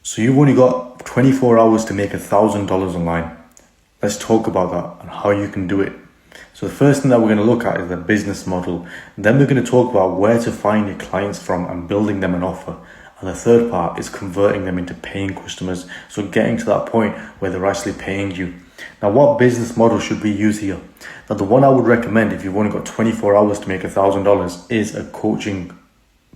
So you've only got 24 hours to make $1,000 online. Let's talk about that and how you can do it. So the first thing that we're going to look at is the business model. Then we're going to talk about where to find your clients from and building them an offer. And the third part is converting them into paying customers. So getting to that point where they're actually paying you. Now, what business model should we use here? Now, the one I would recommend if you've only got 24 hours to make $1,000 is a coaching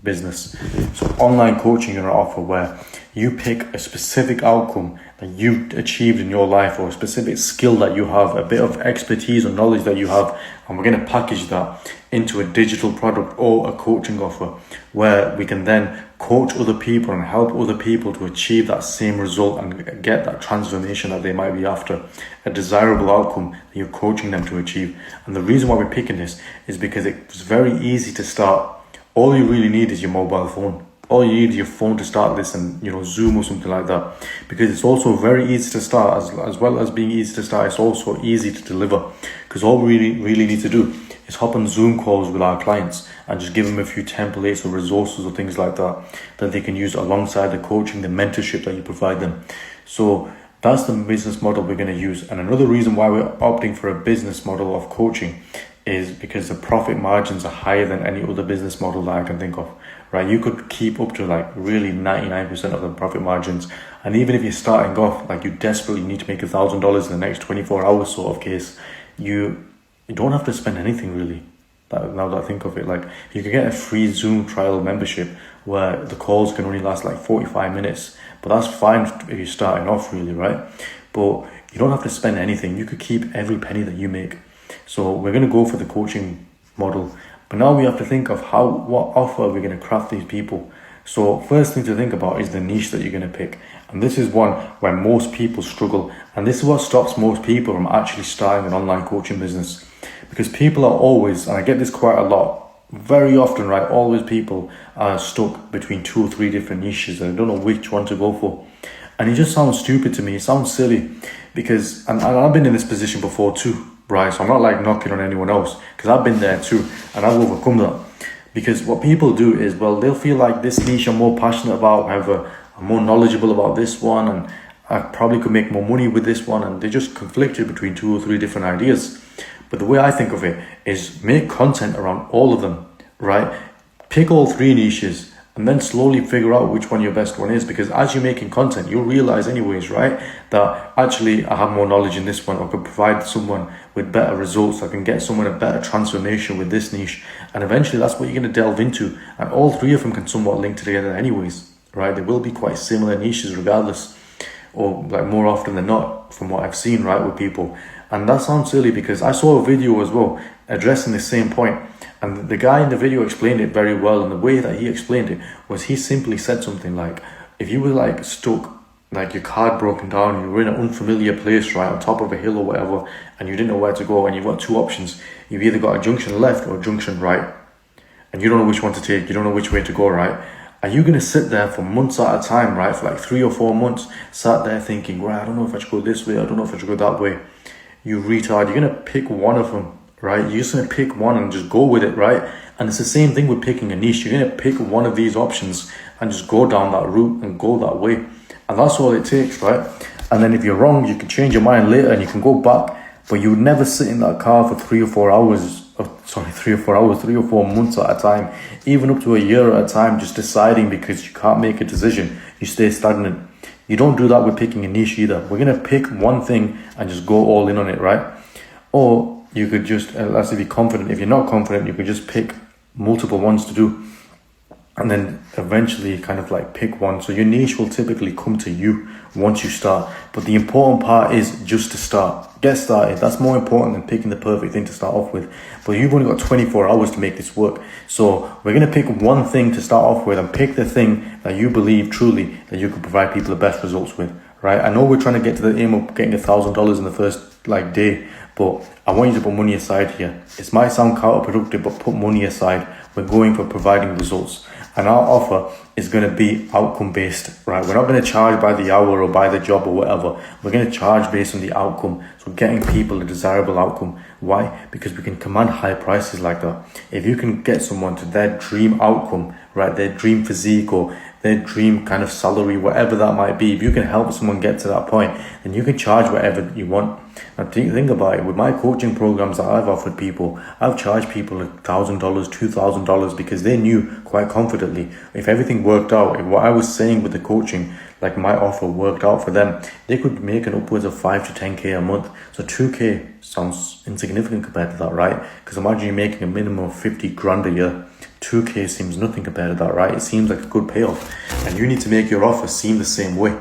business. So online coaching is an offer where you pick a specific outcome that you've achieved in your life or a specific skill that you have, a bit of expertise or knowledge that you have, and we're going to package that into a digital product or a coaching offer where we can then coach other people and help other people to achieve that same result and get that transformation that they might be after, a desirable outcome that you're coaching them to achieve. And the reason why we're picking this is because it's very easy to start. All you really need is your mobile phone. All you need is your phone to start this, and Zoom or something like that, because it's also very easy to start. As well as being easy to start, it's also easy to deliver, because all we really need to do is hop on Zoom calls with our clients and just give them a few templates or resources or things like that they can use alongside the coaching, the mentorship that you provide them. So that's the business model we're going to use. And another reason why we're opting for a business model of coaching is because the profit margins are higher than any other business model that I can think of, right? You could keep up to like really 99% of the profit margins. And even if you're starting off, like you desperately need to make $1,000 in the next 24 hours sort of case, you don't have to spend anything really. Now that I think of it, like you can get a free Zoom trial membership where the calls can only last like 45 minutes, but that's fine if you're starting off really, right? But you don't have to spend anything. You could keep every penny that you make. So we're going to go for the coaching model. But now we have to think of what offer we're going to craft these people. So first thing to think about is the niche that you're going to pick. And this is one where most people struggle. And this is what stops most people from actually starting an online coaching business. Because people are always, and I get this quite a lot, very often, right? Always people are stuck between 2 or 3 different niches and they don't know which one to go for. And it just sounds stupid to me. It sounds silly because, and I've been in this position before too, right? So I'm not like knocking on anyone else because I've been there too and I've overcome that. Because what people do is, well, they'll feel like this niche I'm more passionate about, however, I'm more knowledgeable about this one and I probably could make more money with this one, and they just conflicted between 2 or 3 different ideas. But the way I think of it is make content around all of them, right? Pick all 3 niches and then slowly figure out which one your best one is, because as you're making content, you'll realize anyways, right, that actually I have more knowledge in this one, or could provide someone with better results. I can get someone a better transformation with this niche. And eventually that's what you're going to delve into. And all 3 of them can somewhat link together anyways, right? They will be quite similar niches regardless, or like more often than not from what I've seen, right, with people. And that sounds silly because I saw a video as well addressing the same point. And the guy in the video explained it very well. And the way that he explained it was he simply said something like, if you were like stuck, like your car broken down, you were in an unfamiliar place, right, on top of a hill or whatever, and you didn't know where to go, and you've got 2 options. You've either got a junction left or a junction right. And you don't know which one to take. You don't know which way to go, right? Are you going to sit there for months at a time, right, for like 3 or 4 months, sat there thinking, right, I don't know if I should go this way, I don't know if I should go that way. You retard, you're going to pick one of them, right? You're just going to pick one and just go with it, right? And it's the same thing with picking a niche. You're going to pick one of these options and just go down that route and go that way. And that's all it takes, right? And then if you're wrong, you can change your mind later and you can go back, but you would never sit in that car for 3 or 4 hours, 3 or 4 months at a time, even up to a year at a time, just deciding because you can't make a decision. You stay stagnant. You don't do that with picking a niche either. We're going to pick one thing and just go all in on it, right? Or you could just, let's say, be confident. If you're not confident, you could just pick multiple ones to do and then eventually kind of like pick one. So your niche will typically come to you once you start. But the important part is just to start. Get started. That's more important than picking the perfect thing to start off with. But you've only got 24 hours to make this work. So we're going to pick one thing to start off with and pick the thing that you believe truly that you can provide people the best results with, right? I know we're trying to get to the aim of getting $1,000 in the first day, but I want you to put money aside here. It might sound counterproductive, but put money aside. We're going for providing results. And our offer is going to be outcome based, right? We're not going to charge by the hour or by the job or whatever. We're going to charge based on the outcome. So getting people a desirable outcome. Why? Because we can command high prices like that. If you can get someone to their dream outcome, right, their dream physique or their dream kind of salary, whatever that might be. If you can help someone get to that point, then you can charge whatever you want. Now think about it. With my coaching programs that I've offered people, I've charged people $1,000, $2,000 because they knew quite confidently if everything worked out, if what I was saying with the coaching, like my offer worked out for them, they could make an upwards of 5 to 10k a month. So 2k sounds insignificant compared to that, right? Because imagine you're making a minimum of 50 grand a year. 2k seems nothing compared to that, right? It seems like a good payoff, and you need to make your offer seem the same way.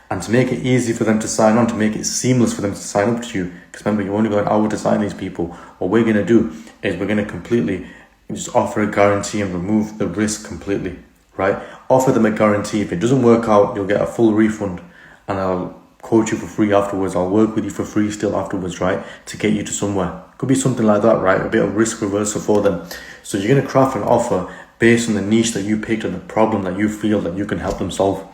And to make it easy for them to sign on, to make it seamless for them to sign up to you, because remember, you only got an hour to sign these people. What we're going to do is we're going to completely just offer a guarantee and remove the risk completely, right? Offer them a guarantee. If it doesn't work out, you'll get a full refund, and I'll coach you for free afterwards. I'll work with you for free still afterwards, right? To get you to somewhere. Could be something like that, right? A bit of risk reversal for them. So you're going to craft an offer based on the niche that you picked and the problem that you feel that you can help them solve.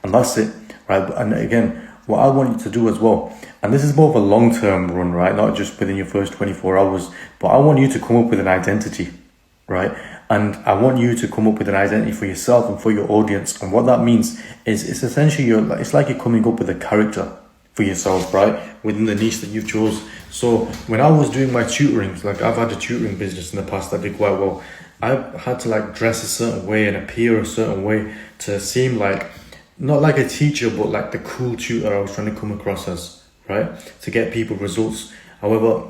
And that's it, right? And again, what I want you to do as well, and this is more of a long-term run, right? Not just within your first 24 hours, but I want you to come up with an identity, right? And I want you to come up with an identity for yourself and for your audience. And what that means is it's essentially it's like you're coming up with a character for yourself, right? Within the niche that you've chose. So when I was doing my tutorings, like I've had a tutoring business in the past that did quite well. I had to like dress a certain way and appear a certain way to seem like, not like a teacher, but like the cool tutor I was trying to come across as, right? To get people results. However,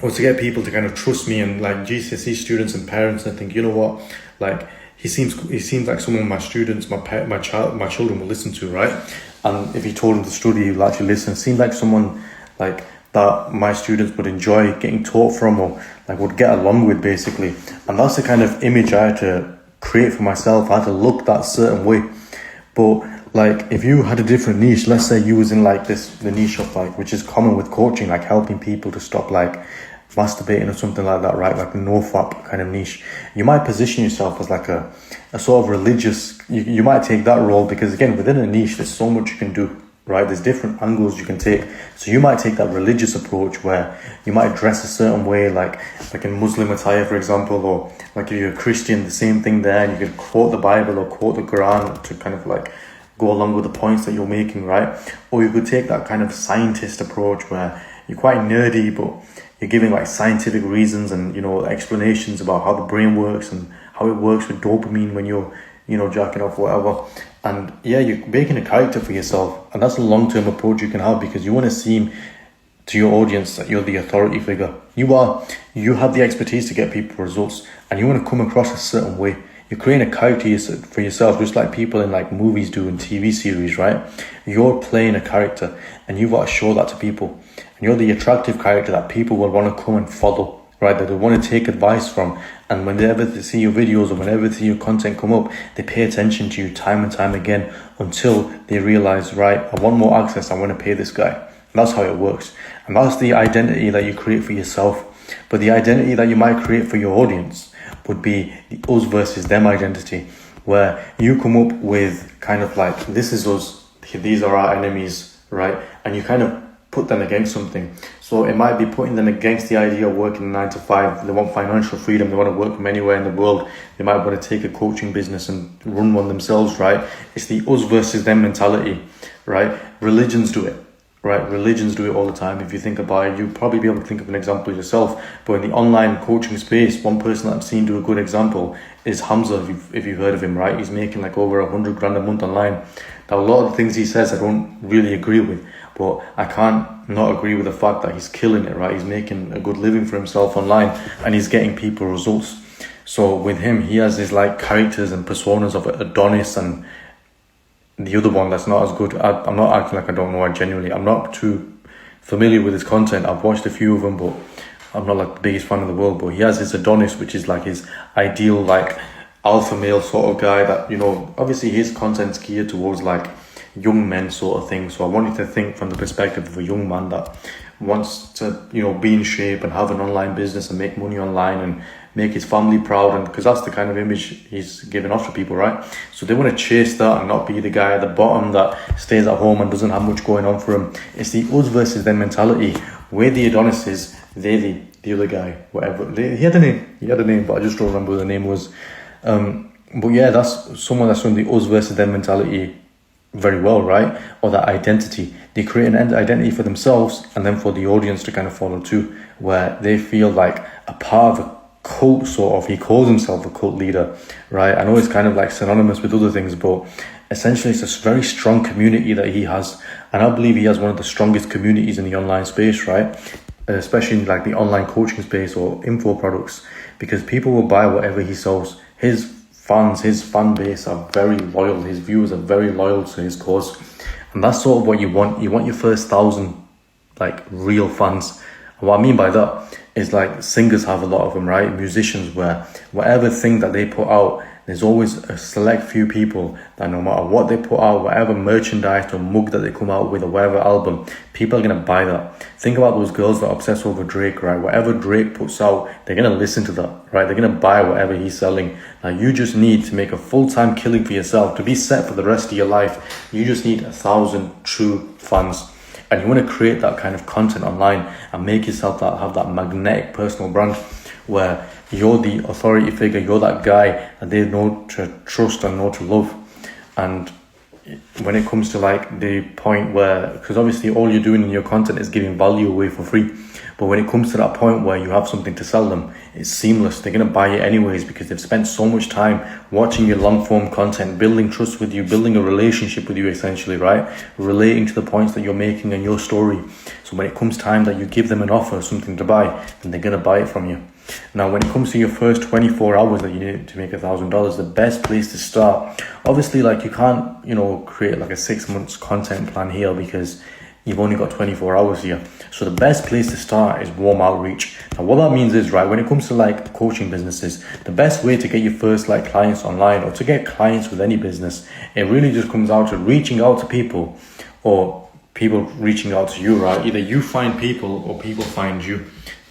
or to get people to kind of trust me and like GCSE students and parents and think, you know what, like he seems like someone my students, my children will listen to, right? And if you told him to study, he'll actually listen. Seemed like someone like that my students would enjoy getting taught from, or like would get along with, basically. And that's the kind of image I had to create for myself. I had to look that certain way. But like if you had a different niche, let's say you was in like the niche of like, which is common with coaching, like helping people to stop like masturbating or something like that, right? Like a NoFap kind of niche. You might position yourself as like a sort of religious, you might take that role, because again, within a niche, there's so much you can do, right? There's different angles you can take. So you might take that religious approach where you might dress a certain way, like in Muslim attire, for example, or like if you're a Christian, the same thing there, and you could quote the Bible or quote the Quran to kind of like go along with the points that you're making, right? Or you could take that kind of scientist approach where you're quite nerdy, but you're giving like scientific reasons and, you know, explanations about how the brain works and how it works with dopamine when you're, you know, jacking off, whatever. And yeah, you're making a character for yourself, and that's a long-term approach you can have, because you want to seem to your audience that you're the authority figure. You have the expertise to get people results, and you want to come across a certain way. You're creating a character for yourself, just like people in like movies do in TV series, right? You're playing a character, and you've got to show that to people. And you're the attractive character that people will want to come and follow, right? That they want to take advice from. And whenever they see your videos or whenever they see your content come up, they pay attention to you time and time again until they realize, right, I want more access, I want to pay this guy. And that's how it works. And that's the identity that you create for yourself. But the identity that you might create for your audience would be the us versus them identity, where you come up with kind of like, this is us, these are our enemies, right? And you kind of put them against something. So it might be putting them against the idea of working 9 to 5. They want financial freedom. They want to work from anywhere in the world. They might want to take a coaching business and run one themselves, right? It's the us versus them mentality, right? Religions do it, right? Religions do it all the time. If you think about it, you'll probably be able to think of an example yourself. But in the online coaching space, one person that I've seen do a good example is Hamza, if you've heard of him, right? He's making like over 100 grand a month online. Now, a lot of the things he says I don't really agree with, but I can't not agree with the fact that he's killing it, right? He's making a good living for himself online, and he's getting people results. So with him, he has his like characters and personas of Adonis and the other one that's not as good. I'm not acting like I don't know. I'm not too familiar with his content. I've watched a few of them, but I'm not like the biggest fan in the world. But he has his Adonis, which is like his ideal like alpha male sort of guy that, you know, obviously his content's geared towards like young men sort of thing. So I wanted to think from the perspective of a young man that wants to, you know, be in shape and have an online business and make money online and make his family proud, and because that's the kind of image he's giving off to people, right? So they want to chase that and not be the guy at the bottom that stays at home and doesn't have much going on for him. It's the us versus them mentality. Where the Adonis is, they're the other guy, whatever. He had a name, but I just don't remember what the name was. But yeah, that's someone that's from the us versus them mentality very well, right? Or that identity. They create an identity for themselves and then for the audience to kind of follow too, where they feel like a part of a cult, sort of. He calls himself a cult leader, right? I know it's kind of like synonymous with other things, but essentially it's a very strong community that he has. And I believe he has one of the strongest communities in the online space, right? Especially in like the online coaching space or info products, because people will buy whatever he sells. His fan base are very loyal. His viewers are very loyal to his cause. And that's sort of what you want. You want your first 1,000 like real fans. And what I mean by that is like singers have a lot of them, right? Musicians, where whatever thing that they put out, there's always a select few people that no matter what they put out, whatever merchandise or mug that they come out with or whatever album, people are going to buy that. Think about those girls that obsess over Drake, right? Whatever Drake puts out, they're going to listen to that, right? They're going to buy whatever he's selling. Now you just need to make a full-time killing for yourself to be set for the rest of your life. You just need 1,000 true fans. And you want to create that kind of content online and make yourself have that magnetic personal brand where you're the authority figure, you're that guy that they know to trust and know to love. And when it comes to like the point where, because obviously all you're doing in your content is giving value away for free, but when it comes to that point where you have something to sell them, it's seamless. They're going to buy it anyways because they've spent so much time watching your long form content, building trust with you, building a relationship with you essentially, right? Relating to the points that you're making in your story. So when it comes time that you give them an offer, something to buy, then they're going to buy it from you. Now, when it comes to your first 24 hours that you need to make $1,000, the best place to start, obviously, like you can't, create like a 6 months content plan here because you've only got 24 hours here. So the best place to start is warm outreach. Now, what that means is, right, when it comes to like coaching businesses, the best way to get your first like clients online or to get clients with any business, it really just comes out to reaching out to people or people reaching out to you, right? Either you find people or people find you,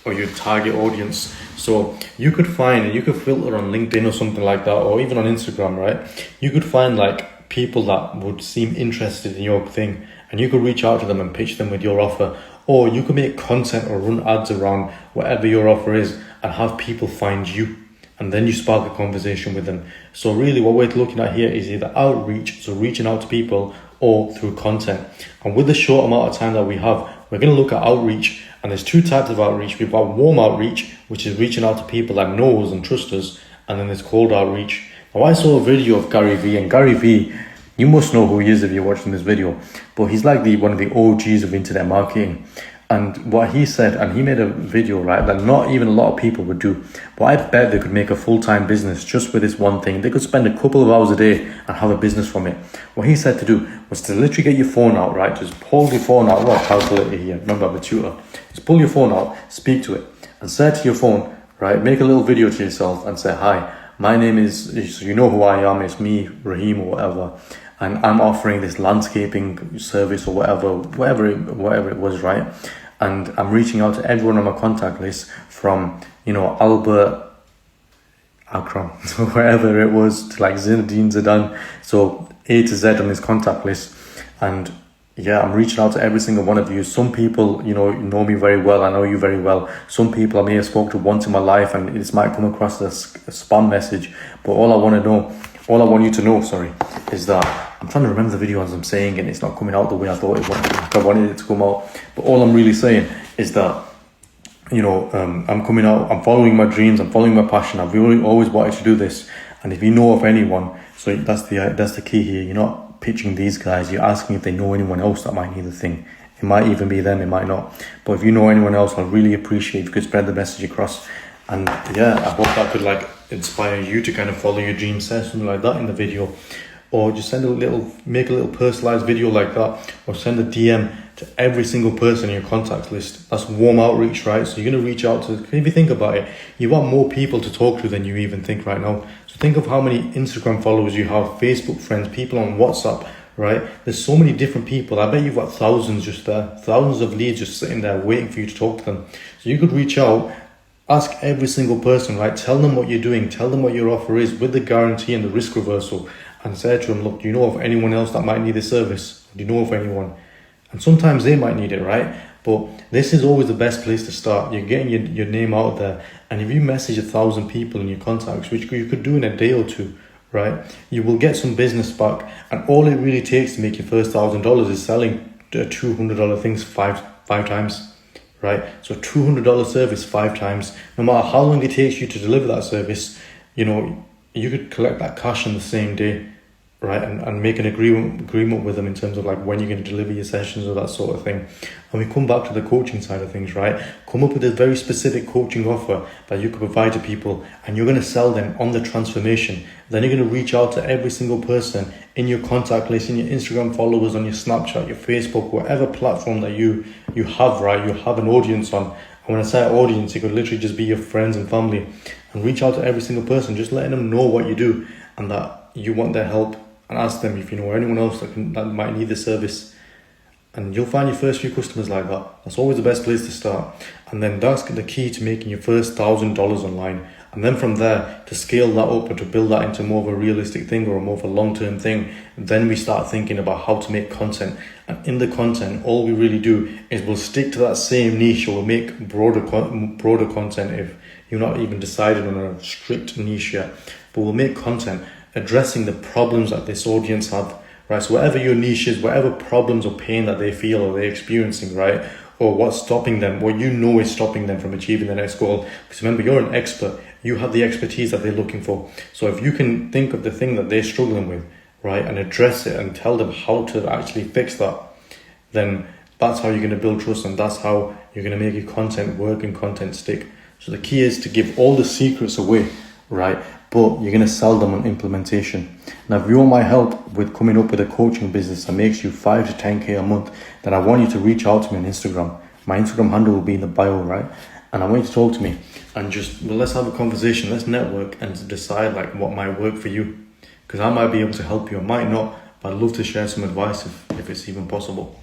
or your target audience. So you could filter on LinkedIn or something like that, or even on Instagram, right? You could find like people that would seem interested in your thing, and you could reach out to them and pitch them with your offer. Or you could make content or run ads around whatever your offer is and have people find you. And then you spark a conversation with them. So really what we're looking at here is either outreach, so reaching out to people, or through content. And with the short amount of time that we have, we're going to look at outreach. And there's two types of outreach. We've got warm outreach, which is reaching out to people that know us and trust us. And then there's cold outreach. Now, I saw a video of Gary Vee, and Gary Vee, you must know who he is if you're watching this video, but he's like one of the OGs of internet marketing. And what he said, and he made a video, right, that not even a lot of people would do, but I bet they could make a full-time business just with this one thing. They could spend a couple of hours a day and have a business from it. What he said to do was to literally get your phone out, right? Just pull your phone out. I've got a calculator here. Remember, I'm a tutor. Just pull your phone out, speak to it, and say to your phone, right, make a little video to yourself and say, hi, my name is, so you know who I am, it's me, Raheem or whatever, and I'm offering this landscaping service or whatever it was, right? And I'm reaching out to everyone on my contact list from, Albert Akram, so wherever it was, to like Zinedine Zidane, so A to Z on his contact list. And yeah, I'm reaching out to every single one of you. Some people, know me very well. I know you very well. Some people I may have spoke to once in my life, and this might come across as a spam message. But all I want you to know, is that I'm trying to remember the video as I'm saying, and it's not coming out the way I thought I wanted it to come out. But all I'm really saying is that, I'm coming out, I'm following my dreams, I'm following my passion. I've really always wanted to do this. And if you know of anyone, so that's the key here. You're not pitching these guys. You're asking if they know anyone else that might need the thing. It might even be them, it might not. But if you know anyone else, I'd really appreciate if you could spread the message across. And yeah, I hope that could like inspire you to kind of follow your dreams, say something like that in the video. Or just make a little personalized video like that, or send a DM to every single person in your contact list. That's warm outreach, right? So you're going to reach out to, if you think about it, you've got more people to talk to than you even think right now. So think of how many Instagram followers you have, Facebook friends, people on WhatsApp, right? There's so many different people. I bet you've got thousands just there, thousands of leads just sitting there waiting for you to talk to them. So you could reach out, ask every single person, right? Tell them what you're doing, tell them what your offer is with the guarantee and the risk reversal. And say to them, look, do you know of anyone else that might need this service? Do you know of anyone? And sometimes they might need it, right? But this is always the best place to start. You're getting your name out there. And if you message 1,000 people in your contacts, which you could do in a day or two, right? You will get some business back, and all it really takes to make your first $1,000 is selling $200 things five times, right? So $200 service 5 times. No matter how long it takes you to deliver that service, you know, you could collect that cash on the same day, right? And make an agreement with them in terms of like when you're going to deliver your sessions or that sort of thing. And we come back to the coaching side of things, right? Come up with a very specific coaching offer that you could provide to people, and you're going to sell them on the transformation. Then you're going to reach out to every single person in your contact list, in your Instagram followers, on your Snapchat, your Facebook, whatever platform that you have, right? You have an audience on. And when I say audience, it could literally just be your friends and family, and reach out to every single person, just letting them know what you do and that you want their help, and ask them if you know anyone else that might need the service. And you'll find your first few customers like that. That's always the best place to start. And then that's the key to making your first $1,000 online. And then from there, to scale that up and to build that into more of a realistic thing or more of a long-term thing, then we start thinking about how to make content. And in the content, all we really do is we'll stick to that same niche, or we'll make broader content if you're not even decided on a strict niche yet. But we'll make content addressing the problems that this audience have, right? So whatever your niche is, whatever problems or pain that they feel or they're experiencing, right? Or what's stopping them, what you know is stopping them from achieving the next goal. Because remember, you're an expert. You have the expertise that they're looking for. So if you can think of the thing that they're struggling with, right, and address it and tell them how to actually fix that, then that's how you're going to build trust, and that's how you're going to make your content work and content stick. So the key is to give all the secrets away, right? But you're going to sell them on implementation. Now, if you want my help with coming up with a coaching business that makes you 5 to 10K a month, then I want you to reach out to me on Instagram. My Instagram handle will be in the bio, right? And I want you to talk to me and just, well, let's have a conversation, let's network and decide like what might work for you. Because I might be able to help you, I might not, but I'd love to share some advice if it's even possible.